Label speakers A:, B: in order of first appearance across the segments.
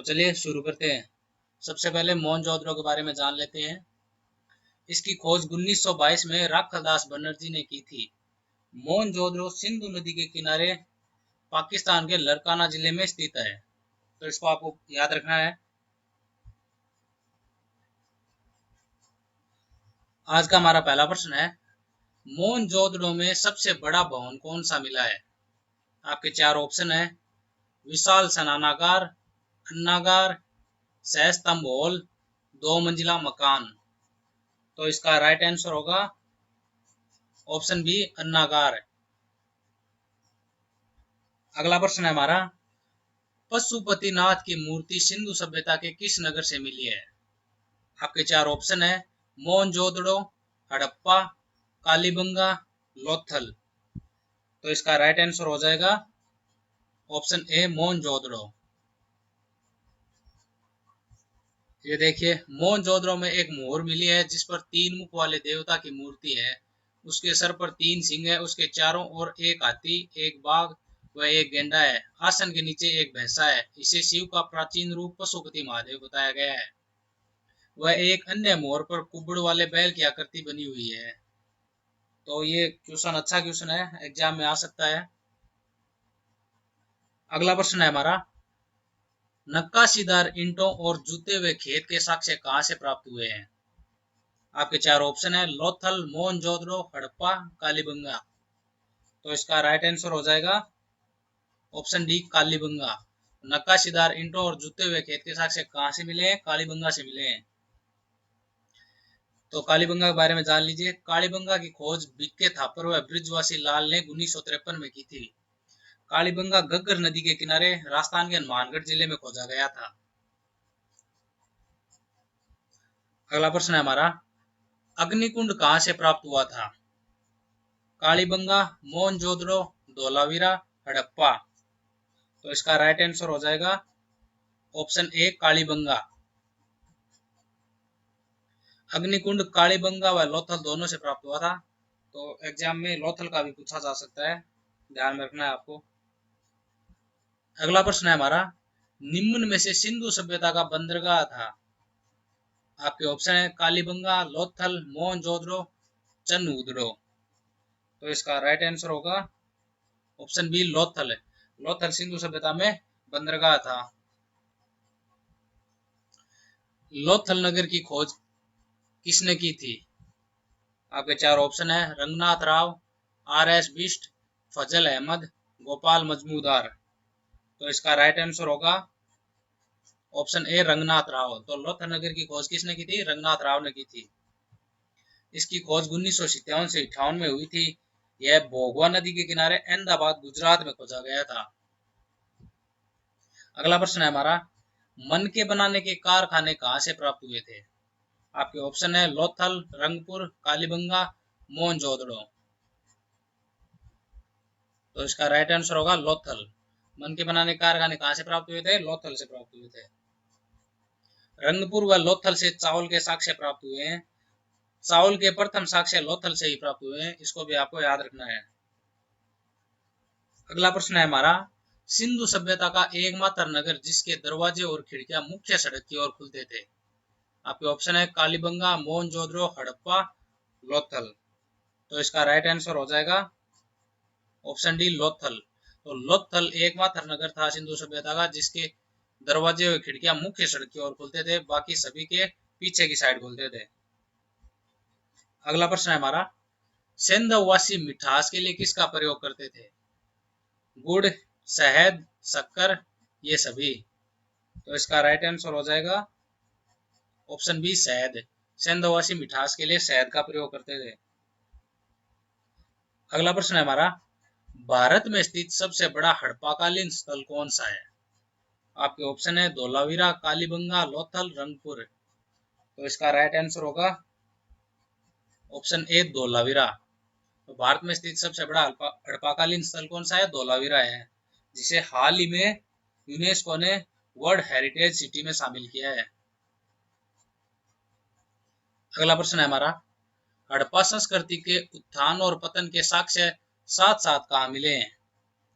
A: चलिए शुरू करते हैं। सबसे पहले मोहनजोदड़ो के बारे में जान लेते हैं। इसकी खोज 1922 में राखालदास बनर्जी ने की थी। मोहनजोदड़ो सिंधु नदी के किनारे पाकिस्तान के लरकाना जिले में स्थित है, तो इसको आपको याद रखना है। आज का हमारा पहला प्रश्न है, मोहनजोदड़ो में सबसे बड़ा भवन कौन सा मिला है? आपके चार ऑप्शन है, विशाल स्नानागार, अन्नागार, सहस्तंभ हॉल, 2 मंजिला मकान। तो इसका राइट आंसर होगा ऑप्शन बी, अन्नागार। अगला प्रश्न है हमारा, पशुपतिनाथ की मूर्ति सिंधु सभ्यता के किस नगर से मिली है? आपके चार ऑप्शन है, मोहनजोदड़ो, हड़प्पा, कालीबंगा, लोथल। तो इसका राइट आंसर हो जाएगा ऑप्शन ए, मोहनजोदड़ो। ये देखिए, मोहनजोदड़ो में एक मोहर मिली है जिस पर 3 मुख वाले देवता की मूर्ति है। उसके सर पर 3 सिंह है, उसके चारों ओर एक हाथी, एक बाघ व एक गेंडा है। आसन के नीचे एक भैंसा है। इसे शिव का प्राचीन रूप पशुपति महादेव बताया गया है। वह एक अन्य मोहर पर कुबड़ वाले बैल की आकृति बनी हुई है। तो ये क्वेश्चन अच्छा क्वेश्चन है, एग्जाम में आ सकता है। अगला प्रश्न है हमारा, नक्काशीदार ईंटों और जुते हुए खेत के साक्ष्य कहां से प्राप्त हुए हैं? आपके चार ऑप्शन है, लोथल, मोहनजोदड़ो, हड़प्पा, कालीबंगा। तो इसका राइट आंसर हो जाएगा ऑप्शन डी, कालीबंगा। नक्काशीदार ईंटों और जुते हुए खेत के साक्ष्य कहां से मिले हैं? कालीबंगा से मिले हैं। तो कालीबंगा के बारे में जान लीजिए। कालीबंगा की खोज बीके थापर व बृजवासी लाल ने 1953 में की थी। कालीबंगा घग्गर नदी के किनारे राजस्थान के हनुमानगढ़ जिले में खोजा गया था। अगला प्रश्न है हमारा, अग्निकुंड कहां से प्राप्त हुआ था? कालीबंगा, मोहनजोदड़ो, धोलावीरा, हड़प्पा। तो इसका राइट आंसर हो जाएगा ऑप्शन ए, कालीबंगा। अग्निकुंड कालीबंगा व लोथल दोनों से प्राप्त हुआ था। तो एग्जाम में लोथल का भी पूछा जा सकता है, ध्यान में रखना है आपको। अगला प्रश्न है हमारा, निम्न में से सिंधु सभ्यता का बंदरगाह था? आपके ऑप्शन है, कालीबंगा, लोथल, मोहनजोदड़ो, चनउदड़ो। तो इसका राइट आंसर होगा ऑप्शन बी, लोथल है। लोथल सिंधु सभ्यता में बंदरगाह था। लोथल नगर की खोज किसने की थी? आपके चार ऑप्शन है, रंगनाथ राव, आर एस बिष्ट, फजल अहमद, गोपाल मजमूदार। तो इसका राइट आंसर होगा ऑप्शन ए, रंगनाथ राव। तो लोथल नगर की खोज किसने की थी? रंगनाथ राव ने की थी। इसकी खोज 1957 से 58 में हुई थी। यह भोगवा नदी के किनारे अहमदाबाद, गुजरात में खोजा गया था। अगला प्रश्न है हमारा, मनके बनाने के कारखाने कहां से प्राप्त हुए थे? आपके ऑप्शन है, लोथल, रंगपुर, कालीबंगा, मोहनजोदड़ो। तो इसका राइट आंसर होगा लोथल। मनके बनाने के कारखाने कहां से प्राप्त हुए थे? लोथल से प्राप्त हुए थे। रंगपुर व लोथल से चावल के साक्ष्य प्राप्त हुए हैं। चावल के प्रथम साक्ष्य लोथल से ही प्राप्त हुए हैं, इसको भी आपको याद रखना है। अगला प्रश्न है हमारा, सिंधु सभ्यता का एकमात्र नगर जिसके दरवाजे और खिड़कियां मुख्य सड़क की ओर खुलते थे? आपके ऑप्शन है, कालीबंगा, मोहनजोदड़ो, हड़प्पा, लोथल। तो इसका राइट आंसर हो जाएगा ऑप्शन डी, लोथल। तो लोथल एकमात्र नगर था सिंधु सभ्यता का जिसके दरवाजे और खिड़कियां मुख्य सड़क की ओर खुलते थे, बाकी सभी के पीछे की साइड खुलते थे। अगला प्रश्न है हमारा, सेंधववासी मिठास के लिए किसका प्रयोग करते थे? गुड़, शहद, शक्कर, ये सभी। तो इसका राइट आंसर हो जाएगा ऑप्शन बी, शहद। सेंधववासी मिठास के लिए शहद का प्रयोग करते थे। अगला प्रश्न है हमारा, भारत में स्थित सबसे बड़ा हड़प्पाकालीन स्थल कौन सा है? आपके ऑप्शन है, धोलावीरा, कालीबंगा, लोथल, रंगपुर। तो इसका राइट आंसर होगा ऑप्शन ए, धोलावीरा। तो भारत में स्थित सबसे बड़ा हड़प्पाकालीन स्थल कौन सा है? धोलावीरा है, जिसे हाल ही में यूनेस्को ने वर्ल्ड हेरिटेज सिटी में शामिल किया है। अगला प्रश्न है हमारा, हड़प्पा संस्कृति के उत्थान और पतन के साक्ष्य साथ साथ कहाँ मिले हैं?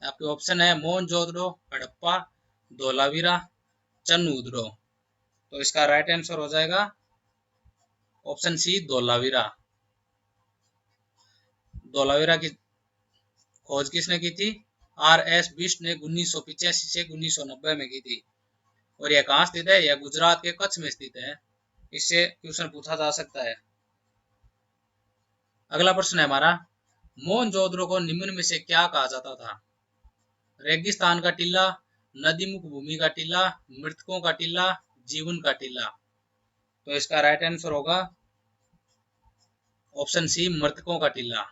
A: आपके ऑप्शन है, मोहनजोदड़ो, हड़प्पा, धोलावीरा, चनउद्रो। तो इसका राइट आंसर हो जाएगा ऑप्शन सी धोलावीरा। धोलावीरा की खोज किसने की थी? आर.एस. बिष्ट ने 1985 से 1990 में की थी। और यह कहाँ स्थित है? यह गुजरात के कच्छ में स्थित है। इससे क्वेश्चन पूछा जा सकता है। अगला प्रश्न है हमारा, मोहनजोदड़ो को निम्न में से क्या कहा जाता था? रेगिस्तान का टीला, नदीमुख भूमि का टीला, मृतकों का टीला, जीवन का टीला। तो इसका राइट आंसर होगा ऑप्शन सी मृतकों का टीला।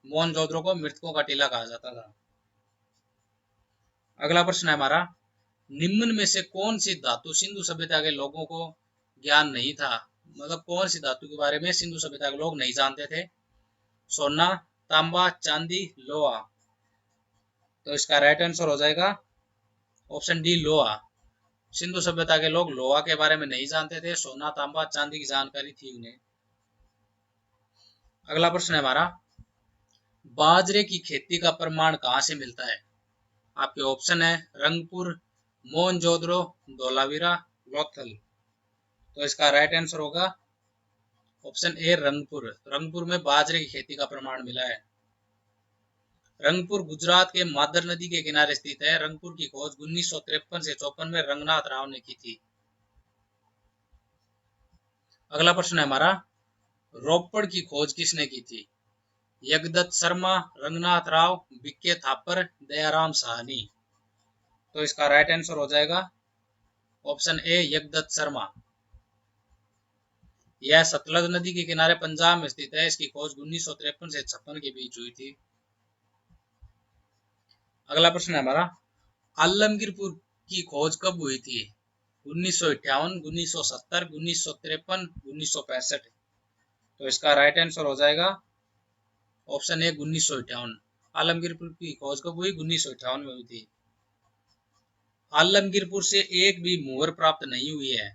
A: मोहनजोदड़ो को मृतकों का टीला कहा जाता था। अगला प्रश्न है हमारा, निम्न में से कौन सी धातु सिंधु सभ्यता के लोगों को ज्ञान नहीं था? मतलब कौन सी धातु के बारे में सिंधु सभ्यता के लोग नहीं जानते थे? सोना, तांबा, चांदी, लोहा। तो इसका राइट आंसर हो जाएगा ऑप्शन डी लोहा। सिंधु सभ्यता के लोग लोहा के बारे में नहीं जानते थे। सोना, तांबा, चांदी की जानकारी थी उन्हें। अगला प्रश्न है हमारा, बाजरे की खेती का प्रमाण कहां से मिलता है? आपके ऑप्शन है रंगपुर, मोहनजोदड़ो, धोलावीरा, लोथल। तो इसका राइट आंसर होगा ऑप्शन ए रंगपुर। रंगपुर में बाजरे की खेती का प्रमाण मिला है। रंगपुर गुजरात के मादर नदी के किनारे स्थित है। रंगपुर की खोज 1953 से 54 में रंगनाथ राव ने की थी। अगला प्रश्न है हमारा, रोपड़ की खोज किसने की थी? यज्ञदत्त शर्मा, रंगनाथ राव, बीके थापर, दयाराम साहनी। तो इसका राइट आंसर हो जाएगा ऑप्शन ए यज्ञदत्त शर्मा। यह सतलज नदी के किनारे पंजाब में स्थित है। इसकी खोज 1953 से 56 के बीच हुई थी। अगला प्रश्न है हमारा, आलमगीरपुर की खोज कब हुई थी? 1958, 1970, 1953, 1965। तो इसका राइट आंसर हो जाएगा ऑप्शन ए 1958। आलमगीरपुर की खोज कब हुई? 1958 में हुई थी। आलमगीरपुर से एक भी मोहर प्राप्त नहीं हुई है।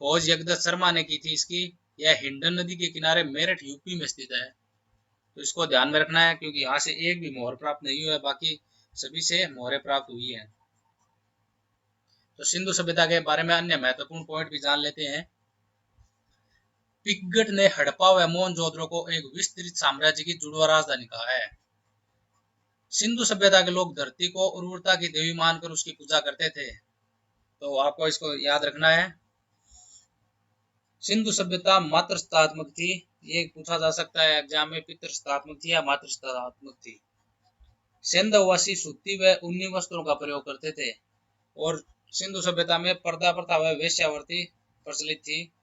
A: खोज यज्ञदत्त शर्मा ने की थी इसकी। यह हिंडन नदी के किनारे मेरठ यूपी में स्थित है। तो इसको ध्यान में रखना है क्योंकि यहाँ से एक भी मोहर प्राप्त नहीं हुआ है, बाकी सभी से मोहरें प्राप्त हुई है। तो सिंधु सभ्यता के बारे में अन्य महत्वपूर्ण पॉइंट भी जान लेते हैं। पिगट ने हड़प्पा व मोहनजोदड़ो को एक विस्तृत साम्राज्य की जुड़वा राजधानी कहा है। सिंधु सभ्यता के लोग धरती को उर्वरता की देवी मानकर उसकी पूजा करते थे। तो आपको इसको याद रखना है। सिंधु सभ्यता मातृसत्तात्मक थी। ये पूछा जा सकता है एग्जाम में, पितृसत्तात्मक थी या मातृसत्तात्मक थी। सिंधवासी सूती व ऊनी वस्त्रों का प्रयोग करते थे। और सिंधु सभ्यता में पर्दा प्रथा व वेश्यावृत्ति प्रचलित थी।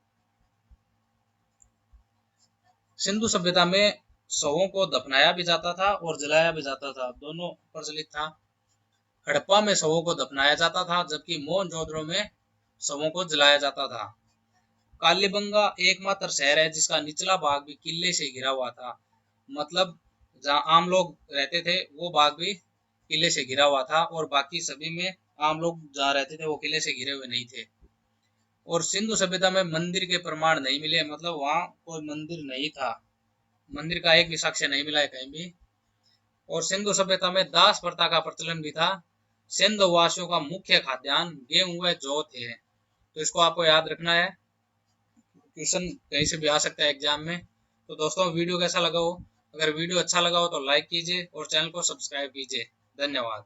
A: सिंधु सभ्यता में शवों को दफनाया भी जाता था और जलाया भी जाता था, दोनों प्रचलित था। हड़प्पा में शवों को दफनाया जाता था जबकि मोहनजोदड़ो में शवों को जलाया जाता था। कालीबंगा एकमात्र शहर है जिसका निचला भाग भी किले से घिरा हुआ था। मतलब जहाँ आम लोग रहते थे वो भाग भी किले से घिरा हुआ था और बाकी सभी में आम लोग जहाँ रहते थे वो किले से घिरे हुए नहीं थे। और सिंधु सभ्यता में मंदिर के प्रमाण नहीं मिले, मतलब वहाँ कोई मंदिर नहीं था। मंदिर का एक भी साक्ष्य नहीं मिला है कहीं भी। और सिंधु सभ्यता में दास प्रथा का प्रचलन भी था। सिंधु वासियों का मुख्य खाद्यान्न गेहूं व जौ थे। तो इसको आपको याद रखना है, क्वेश्चन कहीं से भी आ सकता है एग्जाम में। तो दोस्तों वीडियो कैसा लगा हो? अगर वीडियो अच्छा लगा हो तो लाइक कीजिए और चैनल को सब्सक्राइब कीजिए। धन्यवाद।